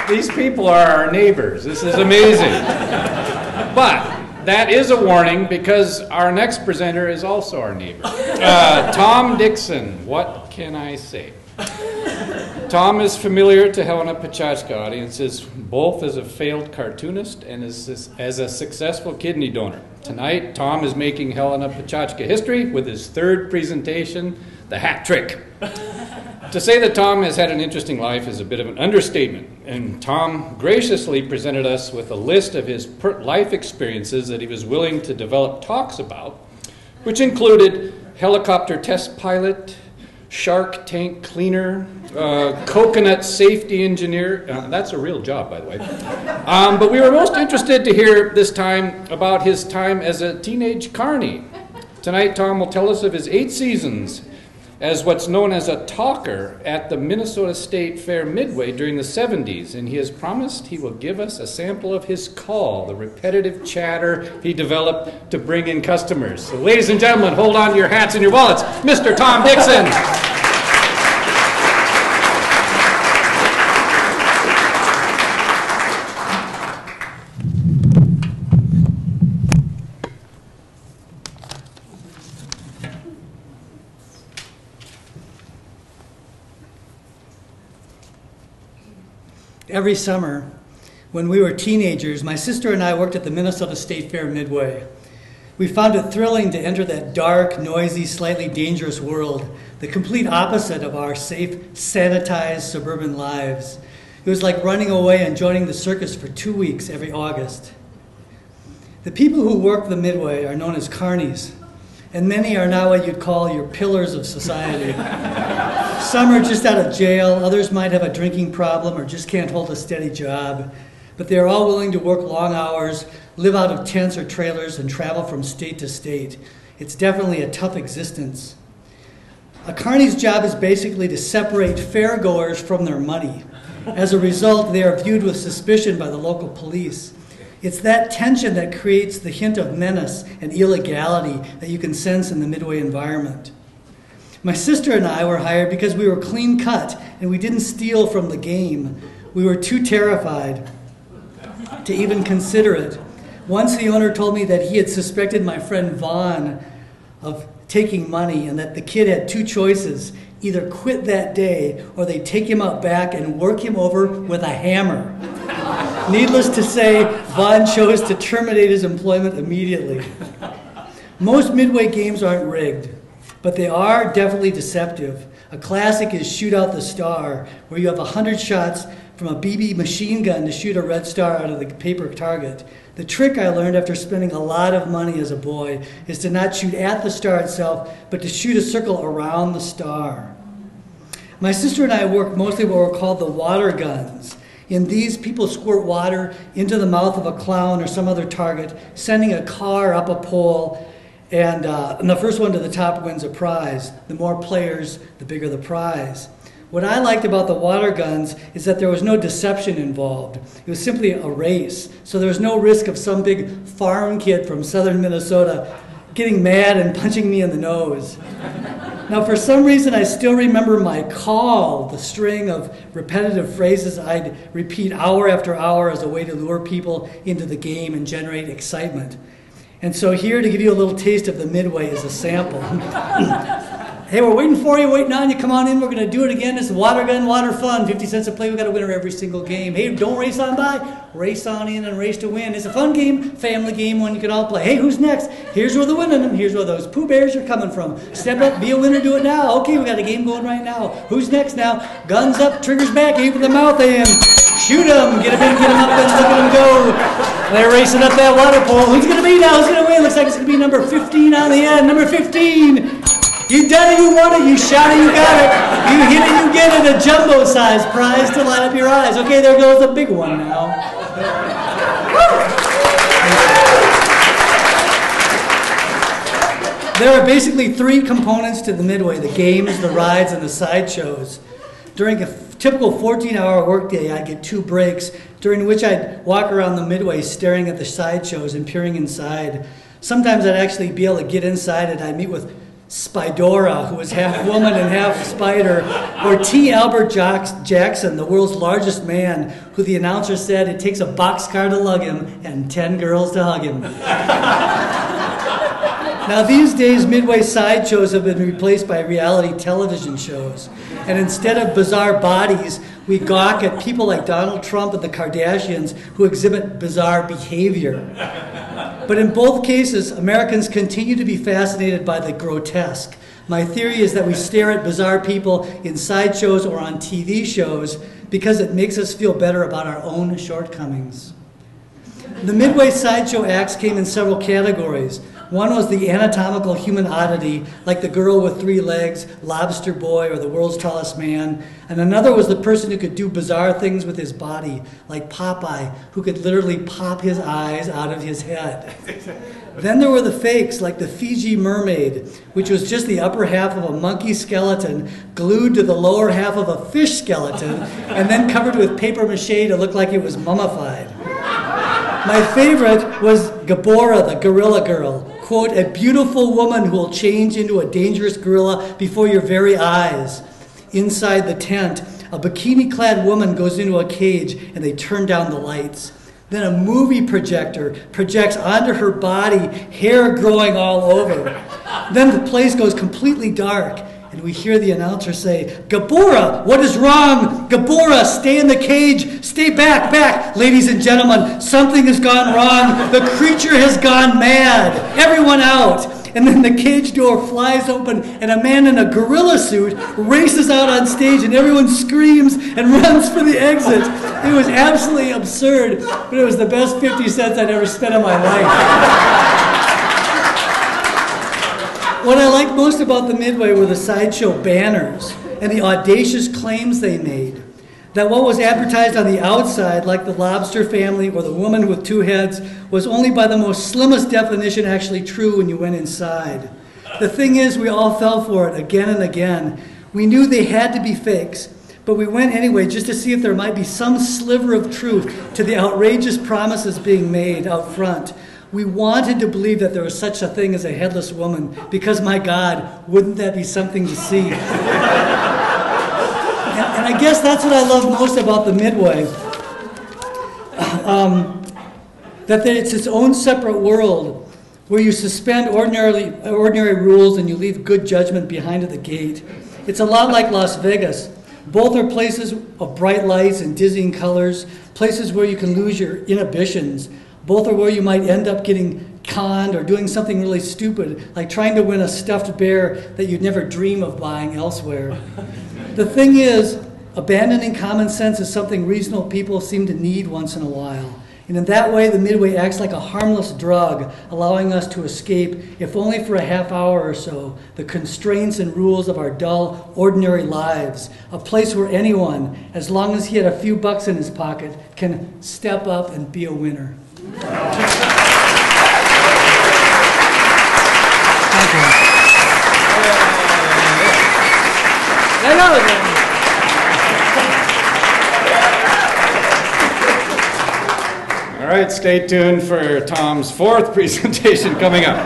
These people are our neighbors. This is amazing. But that is a warning because our next presenter is also our neighbor. Tom Dickson, what can I say? Tom is familiar to Helena Pecha-Kucha audiences, both as a failed cartoonist and as a successful kidney donor. Tonight, Tom is making Helena Pecha-Kucha history with his third presentation, the hat trick. To say that Tom has had an interesting life is a bit of an understatement, and Tom graciously presented us with a list of his life experiences that he was willing to develop talks about, which included helicopter test pilot, shark tank cleaner, coconut safety engineer. That's a real job, by the way. But we were most interested to hear this time about his time as a teenage carny. Tonight, Tom will tell us of his 8 seasons as what's known as a talker at the Minnesota State Fair Midway during the 70s, and he has promised he will give us a sample of his call, the repetitive chatter he developed to bring in customers. So ladies and gentlemen, hold on to your hats and your wallets, Mr. Tom Dickson. Every summer, when we were teenagers, my sister and I worked at the Minnesota State Fair Midway. We found it thrilling to enter that dark, noisy, slightly dangerous world, the complete opposite of our safe, sanitized suburban lives. It was like running away and joining the circus for 2 weeks every August. The people who work the Midway are known as carnies, and many are now what you'd call your pillars of society. Some are just out of jail, others might have a drinking problem or just can't hold a steady job, but they're all willing to work long hours, live out of tents or trailers, and travel from state to state. It's definitely a tough existence. A carny's job is basically to separate fairgoers from their money. As a result, they are viewed with suspicion by the local police. It's that tension that creates the hint of menace and illegality that you can sense in the Midway environment. My sister and I were hired because we were clean cut and we didn't steal from the game. We were too terrified to even consider it. Once the owner told me that he had suspected my friend Vaughn of taking money and that the kid had 2 choices, either quit that day or they'd take him out back and work him over with a hammer. Needless to say, Vaughn chose to terminate his employment immediately. Most Midway games aren't rigged, but they are definitely deceptive. A classic is Shoot Out the Star, where you have 100 shots from a BB machine gun to shoot a red star out of the paper target. The trick I learned after spending a lot of money as a boy is to not shoot at the star itself, but to shoot a circle around the star. My sister and I work mostly what were called the water guns. In these, people squirt water into the mouth of a clown or some other target, sending a car up a pole, and the first one to the top wins a prize. The more players, the bigger the prize. What I liked about the water guns is that there was no deception involved. It was simply a race, so there was no risk of some big farm kid from southern Minnesota getting mad and punching me in the nose. Now, for some reason, I still remember my call, the string of repetitive phrases I'd repeat hour after hour as a way to lure people into the game and generate excitement. And so here to give you a little taste of the Midway is a sample. Hey, we're waiting for you, waiting on you. Come on in, we're going to do it again. It's water gun, water fun. 50 cents a play, we got a winner every single game. Hey, don't race on by, race on in and race to win. It's a fun game, family game, one you can all play. Hey, who's next? Here's where the winning them. Here's where those Pooh Bears are coming from. Step up, be a winner, do it now. Okay, we got a game going right now. Who's next now? Guns up, triggers back, aim for the mouth in. Shoot them, get them in, get them up, and look at them go. They're racing up that water pole. Who's going to be now? Who's going to win? Looks like it's going to be number 15 on the end. Number 15. You done it, you won it, you shot it, you got it. You hit it, you get it. A jumbo-sized prize to light up your eyes. Okay, there goes a big one now. There are basically 3 components to the Midway: the games, the rides, and the sideshows. During a typical 14-hour workday, I'd get 2 breaks, during which I'd walk around the Midway staring at the sideshows and peering inside. Sometimes I'd actually be able to get inside and I'd meet with Spidora, who was half woman and half spider, or T. Albert Jackson, the world's largest man, who the announcer said it takes a boxcar to lug him and 10 girls to hug him. Now these days, Midway sideshows have been replaced by reality television shows. And instead of bizarre bodies, we gawk at people like Donald Trump and the Kardashians who exhibit bizarre behavior. But in both cases, Americans continue to be fascinated by the grotesque. My theory is that we stare at bizarre people in sideshows or on TV shows because it makes us feel better about our own shortcomings. The Midway sideshow acts came in several categories. One was the anatomical human oddity, like the girl with 3 legs, Lobster Boy, or the world's tallest man. And another was the person who could do bizarre things with his body, like Popeye, who could literally pop his eyes out of his head. Then there were the fakes, like the Fiji mermaid, which was just the upper half of a monkey skeleton glued to the lower half of a fish skeleton, and then covered with paper mache to look like it was mummified. My favorite was Gabora, the gorilla girl. Quote, a beautiful woman who will change into a dangerous gorilla before your very eyes. Inside the tent, a bikini-clad woman goes into a cage and they turn down the lights. Then a movie projector projects onto her body, hair growing all over. Then the place goes completely dark. And we hear the announcer say, Gabora, what is wrong? Gabora, stay in the cage. Stay back, back. Ladies and gentlemen, something has gone wrong. The creature has gone mad. Everyone out. And then the cage door flies open and a man in a gorilla suit races out on stage and everyone screams and runs for the exit. It was absolutely absurd, but it was the best 50 cents I'd ever spent in my life. What I liked most about the Midway were the sideshow banners and the audacious claims they made. That what was advertised on the outside, like the lobster family or the woman with 2 heads, was only by the most slimmest definition actually true when you went inside. The thing is, we all fell for it again and again. We knew they had to be fakes, but we went anyway just to see if there might be some sliver of truth to the outrageous promises being made out front. We wanted to believe that there was such a thing as a headless woman because, my God, wouldn't that be something to see? And I guess that's what I love most about the Midway. That it's its own separate world where you suspend ordinary rules and you leave good judgment behind at the gate. It's a lot like Las Vegas. Both are places of bright lights and dizzying colors, places where you can lose your inhibitions. Both are where you might end up getting conned or doing something really stupid, like trying to win a stuffed bear that you'd never dream of buying elsewhere. The thing is, abandoning common sense is something reasonable people seem to need once in a while. And in that way, the Midway acts like a harmless drug, allowing us to escape, if only for a half hour or so, the constraints and rules of our dull, ordinary lives. A place where anyone, as long as he had a few bucks in his pocket, can step up and be a winner. Thank you. All right, stay tuned for Tom's 4th presentation coming up.